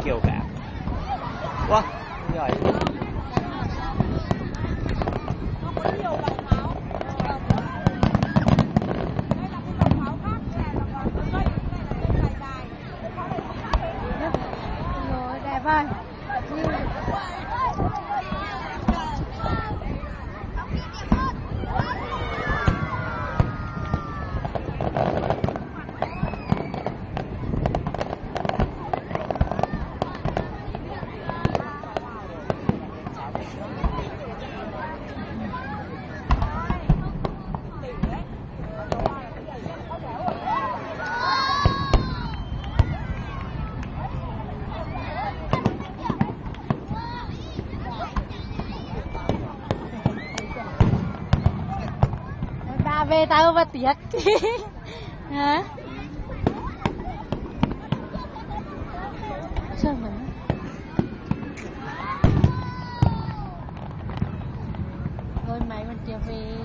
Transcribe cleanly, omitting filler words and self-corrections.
Kiểu cả. Wow, giỏi. Rồi, đẹp ơi. Ba về tao và tiếc. Hả? Sao mà thôi mày mình chưa về.